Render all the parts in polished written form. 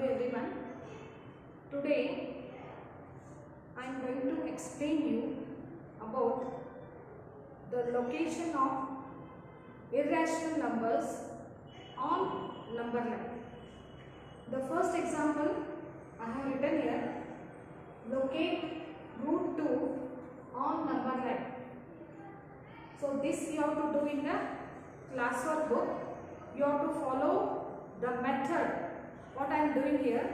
Hello everyone. Today I am going to explain you about the location of irrational numbers on number line. The first example I have written here, locate root 2 on number line. So this you have to do in the classwork book. You have to follow the method what I am doing here.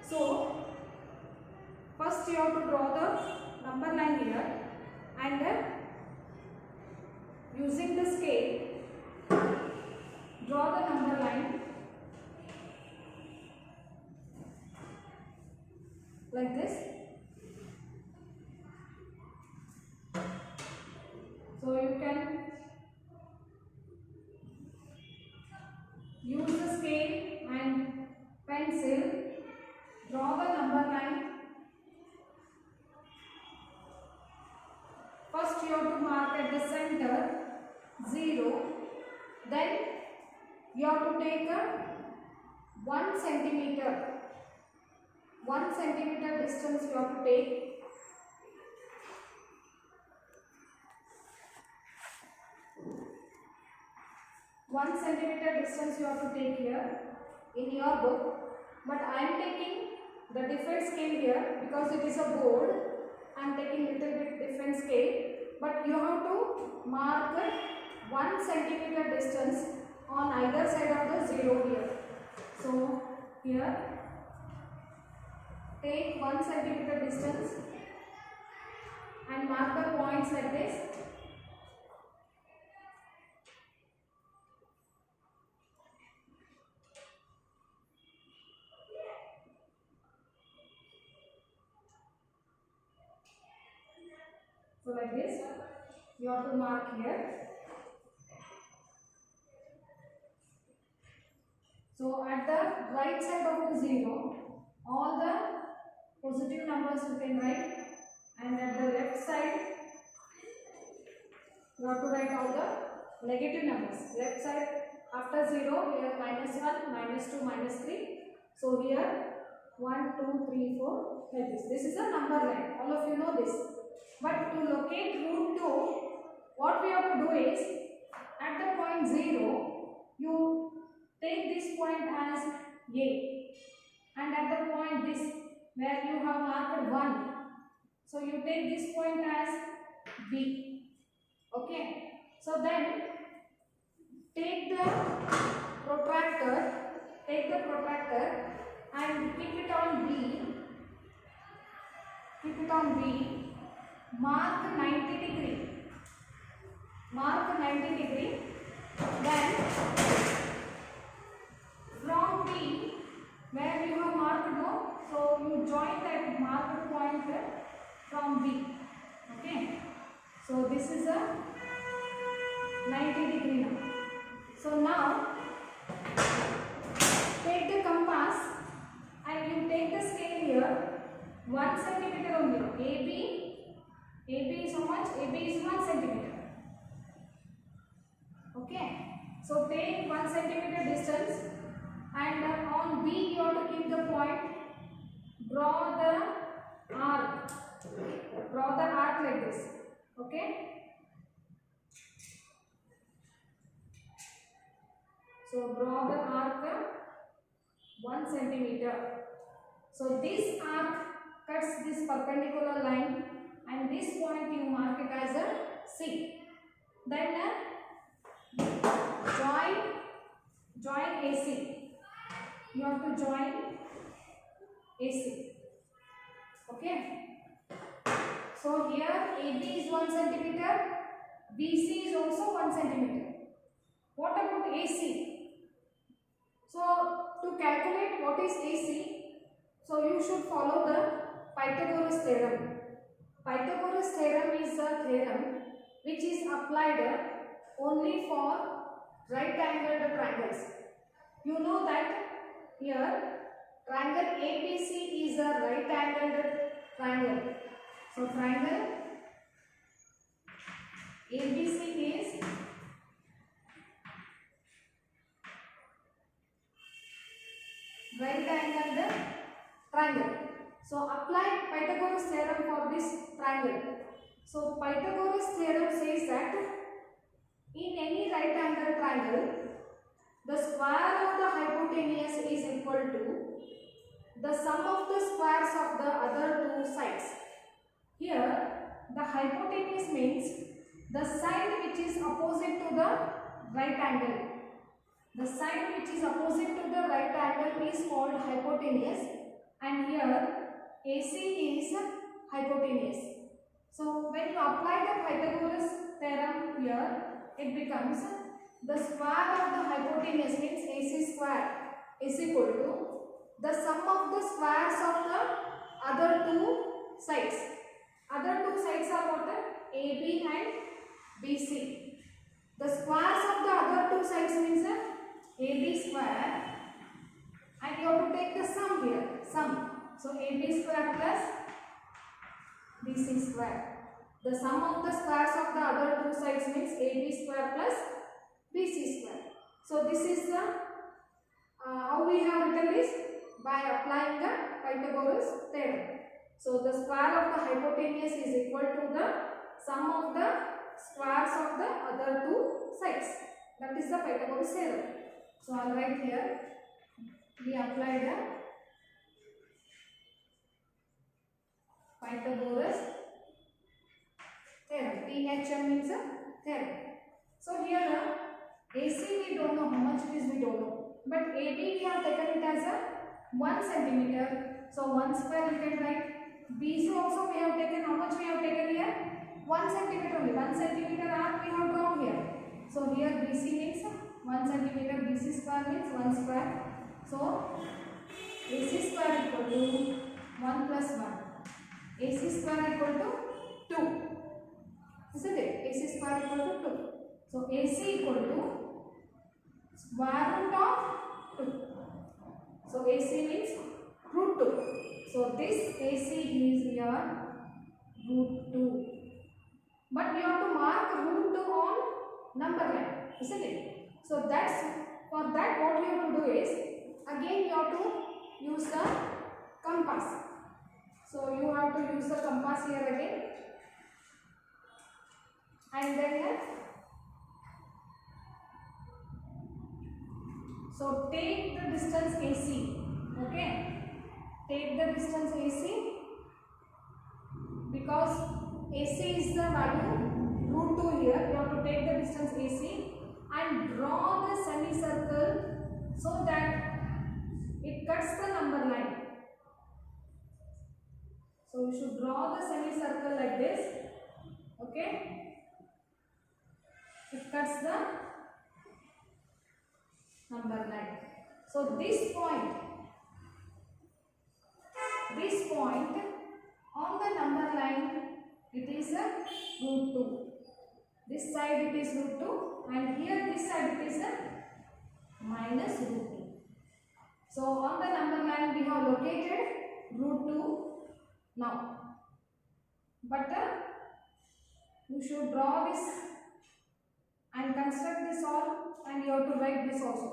So first you have to draw the number line here and using the scale draw the number line like this. So you can use the scale and pencil, draw the number line. First you have to mark at the center 0, then you have to take a 1 centimeter. 1 centimeter distance you have to take. One centimeter distance you have to take here in your book, but I am taking the different scale here because it is a board. I am taking little bit different scale, but you have to mark 1 centimeter distance on either side of the 0 here. So here take 1 centimeter distance and mark the points like this. So like this you have to mark here. So at the right side of the 0 all the positive numbers you can write, and at the left side you have to write all the negative numbers. Left side after 0 here -1, -2, -3. So here 1, 2, 3, 4 like this. This is a number line. All of you know this. But to locate root 2, what we have to do is at the point 0 you take this point as A, and at the point this where you have marked 1, so you take this point as B. Okay, so then take the protractor and keep it on B. Mark 90 degree. Then from B where you have marked no, so you join that marked point from B. Okay, so this is a 90 degree now. So now take the compass and you take the scale here 1 centimeter only. AB is how much? AB is 1 centimeter. Okay, so take 1 centimeter distance and on B you have to keep the point. Draw the arc like this. Okay, so draw the arc 1 centimeter. So this arc cuts this perpendicular line, and this point you mark it as a C. Then join AC. You have to join AC. Okay. So here AB is 1 centimeter, BC is also 1 centimeter. What about AC? So to calculate what is AC, so you should follow the Pythagoras theorem. Pythagoras theorem is a theorem which is applied only for right angled triangles. You know that here triangle ABC is a right angled triangle. So triangle ABC is right angled triangle. So apply Pythagoras theorem for this triangle. So Pythagoras theorem says that in any right angle triangle, the square of the hypotenuse is equal to the sum of the squares of the other two sides. Here the hypotenuse means the side which is opposite to the right angle. The side which is opposite to the right angle is called hypotenuse, and here AC is hypotenuse. So when you apply the Pythagoras theorem here, it becomes the square of the hypotenuse means AC square is equal to the sum of the squares of the other two sides. Other two sides are what? AB and BC. The squares of the other two sides means AB square, and you have to take the sum here. Sum. So AB square plus BC square. The sum of the squares of the other two sides means AB square plus BC square. So this is the how we have written this, by applying the Pythagoras theorem. So the square of the hypotenuse is equal to the sum of the squares of the other two sides. That is the Pythagoras theorem. So I will write here, we apply the Pythagoras theorem. THM means a theorem. So here AC we don't know how much it is, we don't know. But AB we have taken it as a 1 centimeter. So 1 square we can write. BC also we have taken, how much we have taken here? 1 centimeter only. 1 centimeter arc we have drawn here. So here BC means 1 centimeter, BC square means 1 square. So AC square equal to 1 plus 1. AC square equal to 2. Isn't it? AC square equal to 2. So AC equal to square root of 2. So AC means root 2. So this AC is your root 2. But we have to mark root 2 on number line, isn't it? So that's, for that what you have to do is, again you have to use the compass. So you have to use the compass here again, and then so take the distance AC. Okay, take the distance AC, because AC is the value root 2 here. You have to take the distance AC and draw the semicircle so that it cuts the number line. So we should draw the semicircle like this. Okay, it cuts the number line. So this point on the number line, it is a root 2. This side it is root 2, and here this side it is a minus root 2. So on the number line we have located root 2 now. But you should draw this and construct this all, and you have to write this also.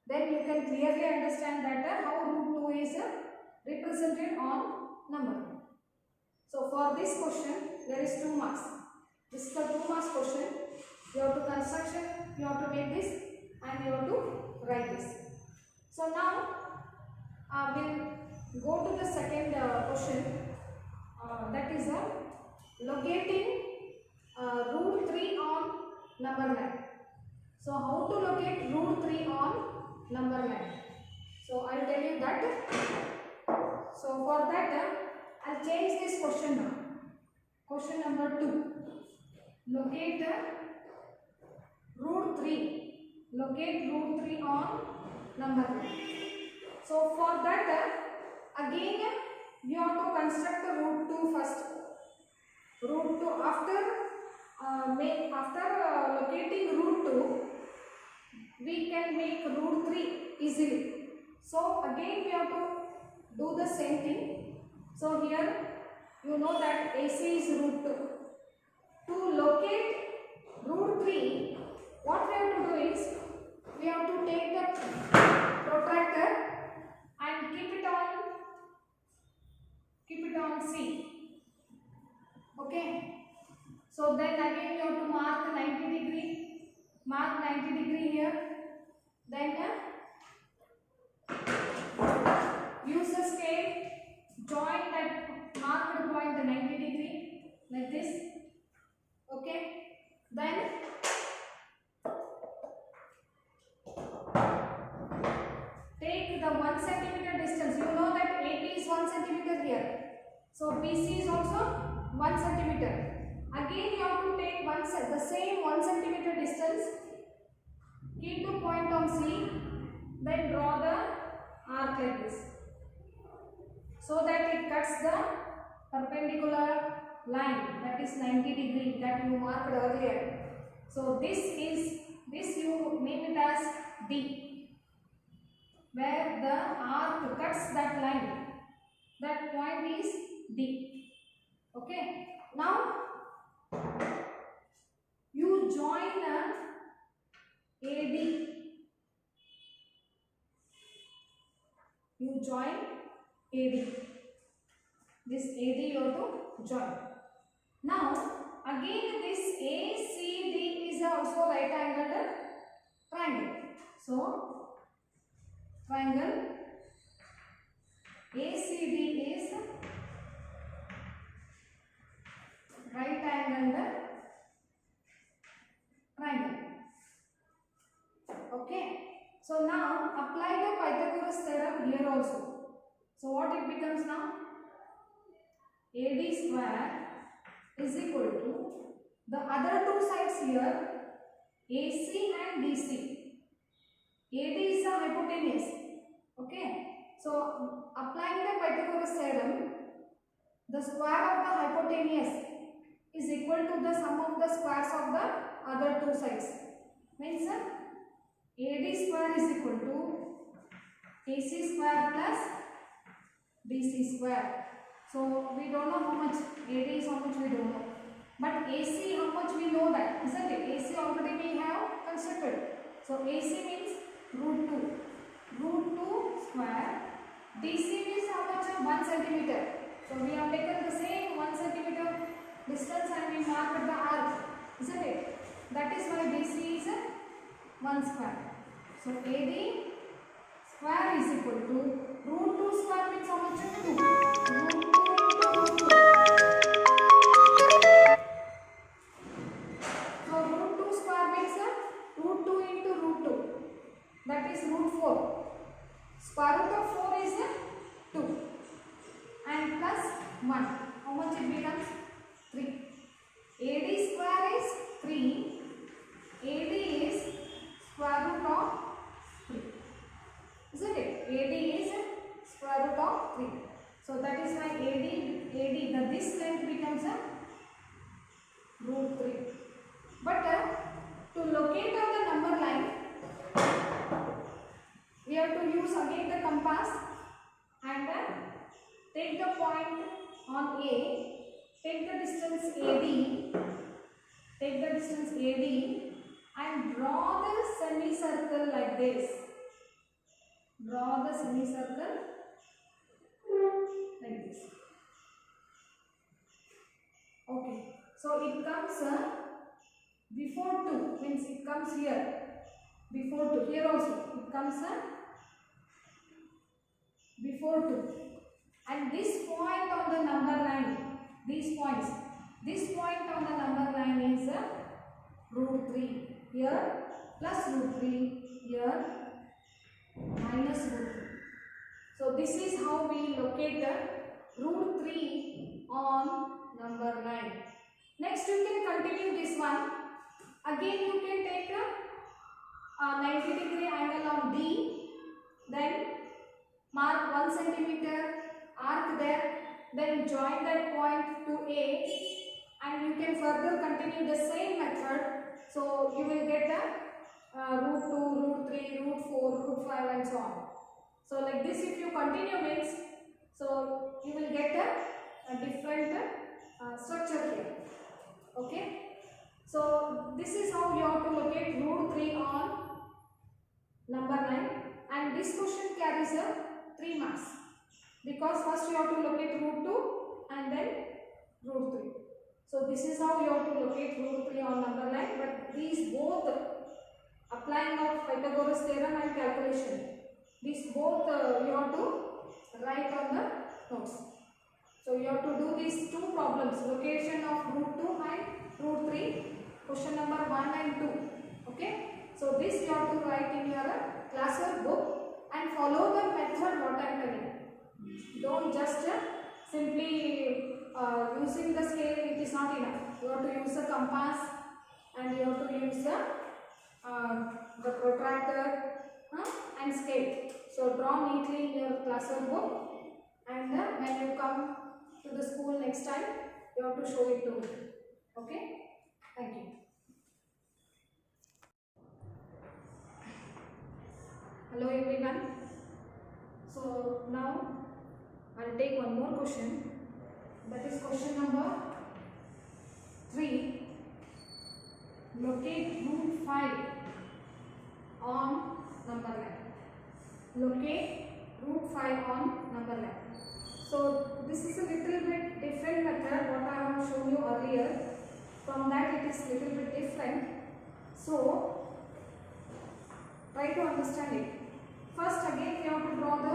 Then you can clearly understand that how root 2 is represented on number line. So for this question there is 2 marks. This is the 2 marks question. You have to construction, you have to make this, and you have to write this. So now we'll go to the second question. That is locating root 3 on number line. So how to locate root 3 on number line? So I will tell you that. So for that I'll change this question now. Question number 2. Locate root 3. Locate root 3 on number line. So for that again you have to construct the root 2 first. Root 2 after locating root 2, we can make root 3 easily. So again we have to do the same thing. So here you know that AC is root 2. To locate root 3, what we have to do is, we have to take the protractor and keep it on So then again you have to mark 90 degree. Mark 90 degree here. Then use the scale. Join that marked point the 90 degree like this. Okay. Then take the 1 centimeter distance. You know that AB is 1 centimeter here. So BC is also 1 centimeter. Again you have to take the same 1 centimeter distance. Keep the point on C. Then draw the arc like this. So that it cuts the perpendicular line, that is 90 degree that you marked earlier. So this you name it as D, where the arc cuts that line. That point is D. Okay. Now you join AD. You join AD. This AD you have to join. Now again this ACD is also right angled triangle. So triangle ACD is right angled triangle. Okay. So now apply the Pythagoras theorem here also. So what it becomes now? AD square is equal to the other two sides here, AC and DC. AD is the hypotenuse. Okay. So applying the Pythagoras theorem, the square of the hypotenuse is equal to the sum of the squares of the other two sides. Means AD square is equal to AC square plus DC square. So we don't know how much AD is, how much we don't know. But AC, how much we know that, isn't it? AC already we have constructed. So AC means root 2. Root 2 square. DC means how much? 1 centimeter. So we have taken the same 1 centimeter distance and we marked the arc, isn't it? That is why DC is 1 square. So AD square is equal to root 2 square means how much? 2. Root 2 into root 2. So root 2 square means root 2 into root 2. That is root 4. Square root of 4 is 2. And plus 1. How much it becomes? 3. AD square is 3. AD is square root of 3. Isn't it? AD is square root of 3. So that is why this length becomes root 3. But to locate out the number line, we have to use again the compass and take the point on A, take the distance AD and draw the semicircle like this. Draw the semicircle like this. Okay. So it comes before 2, means it comes here. Before 2. Here also it comes before 2. And this point on the number line, these points, this point on the number line is root 3 here plus root 3 here minus root 3. So this is how we locate the root 3 on number line. Next you can continue this one. Again you can take a 90 degree angle on D, then mark 1 centimeter arc there, then join that point to A, and you can further continue the same method. So you will get the root 2, root 3, root 4, root 5 and so on. So like this if you continue means, so you will get a different structure here. Okay. So this is how you have to locate root 3 on number line, and this question carries 3 marks because first you have to locate root 2 and then root 3. So this is how you have to locate root 3 on number line. But these both, applying of Pythagoras theorem and calculation, these both you have to write on the notes. So you have to do these two problems, location of root 2 and root 3, question number 1 and 2. Okay. So this you have to write in your classwork book and follow the method what I am telling. Don't just simply using the scale, it is not enough. You have to use the compass and you have to use the protractor and scale. So draw neatly in your classwork book, and when you come to the school next time, you have to show it to me. Okay? Thank you. Hello everyone. So now I will take one more question. That is question number 3. Locate root 5 on number line. Locate root 5 on number line. So this is a little bit different method what I have shown you earlier. From that it is little bit different. So try to understand it. First again we have to draw the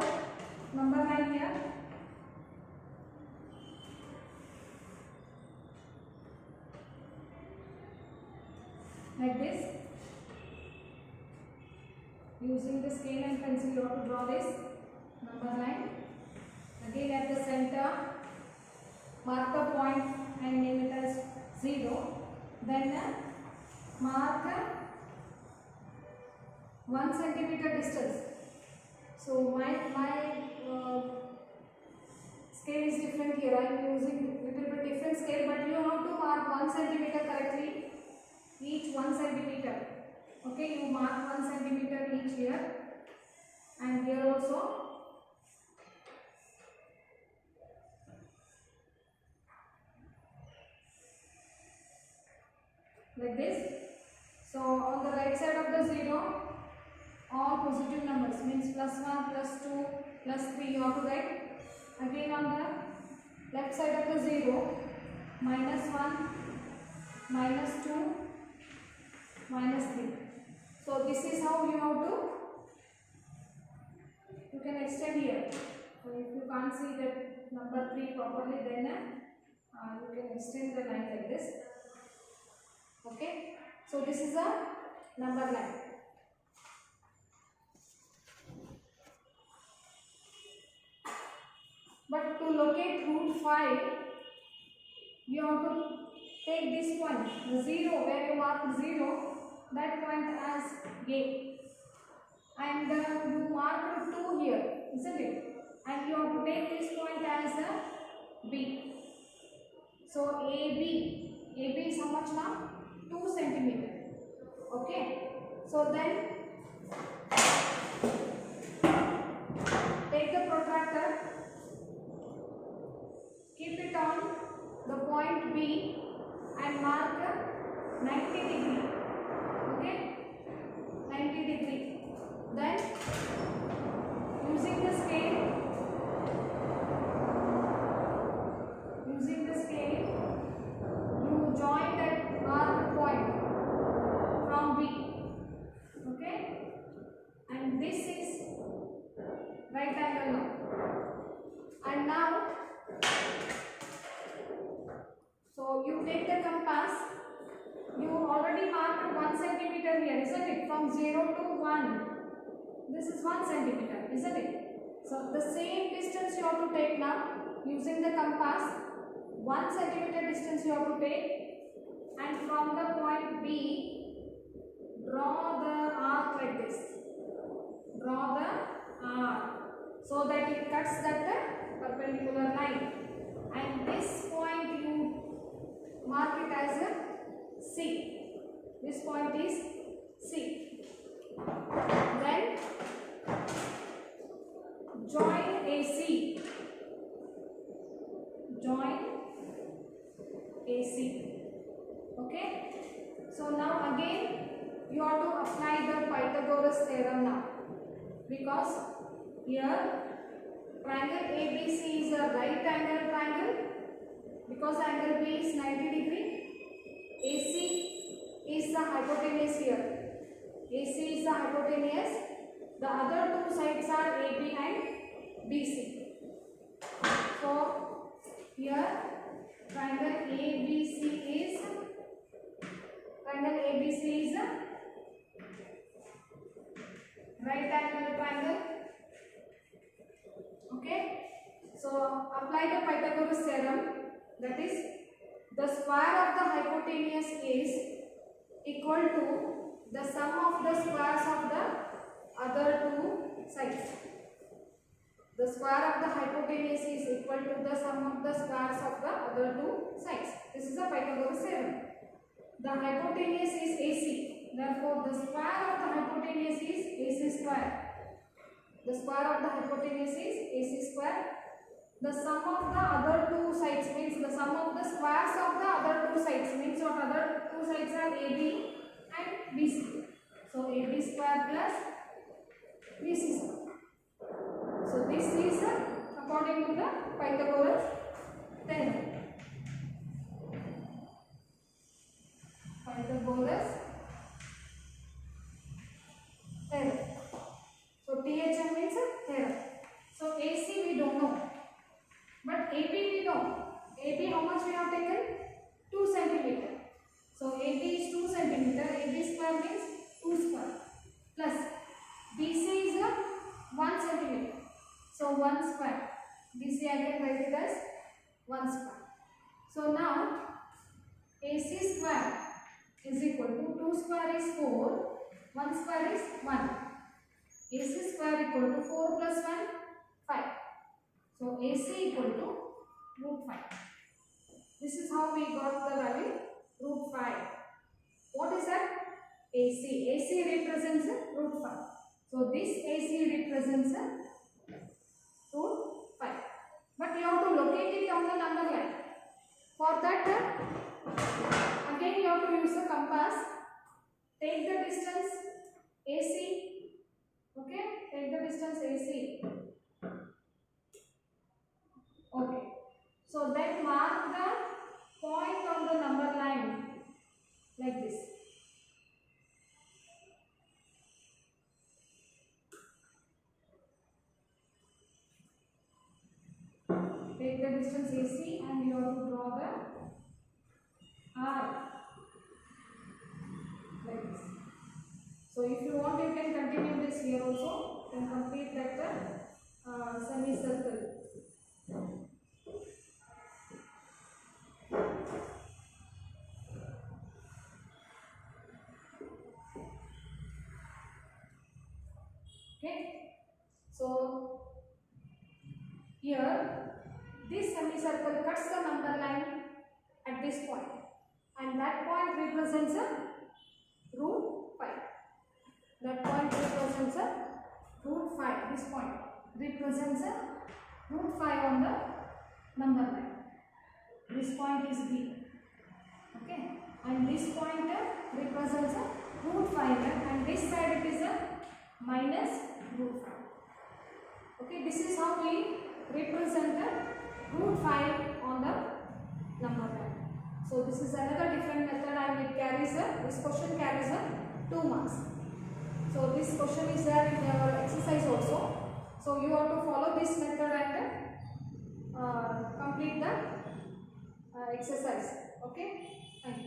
number line here. Like this. Using the scale and pencil you have to draw this number line. Again at the center, mark the point and name it as 0. Then mark 1 centimeter distance. So my scale is different here. I am using little bit different scale, but you have to mark 1 centimeter correctly. Each 1 centimeter. Okay, you mark 1 centimeter each here, and here also. Like this. So on the right side of the 0, all positive numbers means +1, +2, +3 you have to write. Again on the left side of the 0, -1, -2, -3. So this is how you have to, you can extend here. So if you can't see that number 3 properly, then you can extend the line like this. Okay. So this is a number line. But to locate root 5, you have to take this point, the 0, where you mark 0, that point as A. And you mark 2 here, isn't it? And you have to take this point as a B. So AB is how much now? 2 centimeter. Okay. So then take the protractor, keep it on the point B and mark 90 degree. Okay, 90 degree. Then using the scale, you join that marked point from B. Okay, and this is right angle now. And now, so you take the compass. You already marked 1 centimeter here, isn't it? From 0 to 1. This is 1 centimeter, isn't it? So the same distance you have to take now using the compass. 1 centimeter distance you have to take, and from the point B, draw the arc like this. Draw the arc so that it cuts that perpendicular line. And this point you mark it as a C. This point is C. Then join AC. Join AC. Okay. So now again you have to apply the Pythagoras theorem now, because here triangle ABC is a right angle triangle because angle B is 90 degree. AC is the hypotenuse here. AC is the hypotenuse. The other two sides are AB and BC. So here triangle ABC is right angle triangle. Okay. So apply the Pythagoras theorem, that is the square of the hypotenuse is equal to the sum of the squares of the other two sides. The square of the hypotenuse is equal to the sum of the squares of the other two sides. This is the Pythagoras theorem. The hypotenuse is AC. Therefore, the square of the hypotenuse is AC square. The square of the hypotenuse is AC square. The sum of the other two sides means the sum of the squares of the other two sides means what other two sides are AB and BC. So AB square plus BC square. So this is according to the Pythagoras theorem. Pythagoras theorem. So THM means theorem. So AC we don't know, but AB we know. AB how much we have taken? 2 cm. So AB is 2 cm. AB square means 2 square plus BC is 1 cm. So 1 square. BC I can write it as 1 square. So now AC square is equal to 2 square is 4, 1 square is 1. AC square equal to 4 plus 1, 5. So AC equal to root 5. This is how we got the value root 5. What is that? AC. AC represents root 5. So this AC represents root 5. But you have to locate it on the number line. For that, again you have to use a compass. Take the distance AC. Okay, take the distance AC. Okay. So then mark the point on the number line like this. Take the distance AC and you have to draw the R like this. So if you want, you can continue this here also. You can complete that semicircle. Okay. So here this semicircle cuts the number line at this point, and that point represents a root 5. That point represents a root 5. This point represents a root 5 on the number line. This point is B. Okay, and this point represents a root 5, and this side it is a minus root 5. Okay, this is how we represent the root 5 on the number line. So this is another different method, and it carries this question carries 2 marks. So this question is there in your exercise also. So you have to follow this method and complete the exercise. Okay, thank you.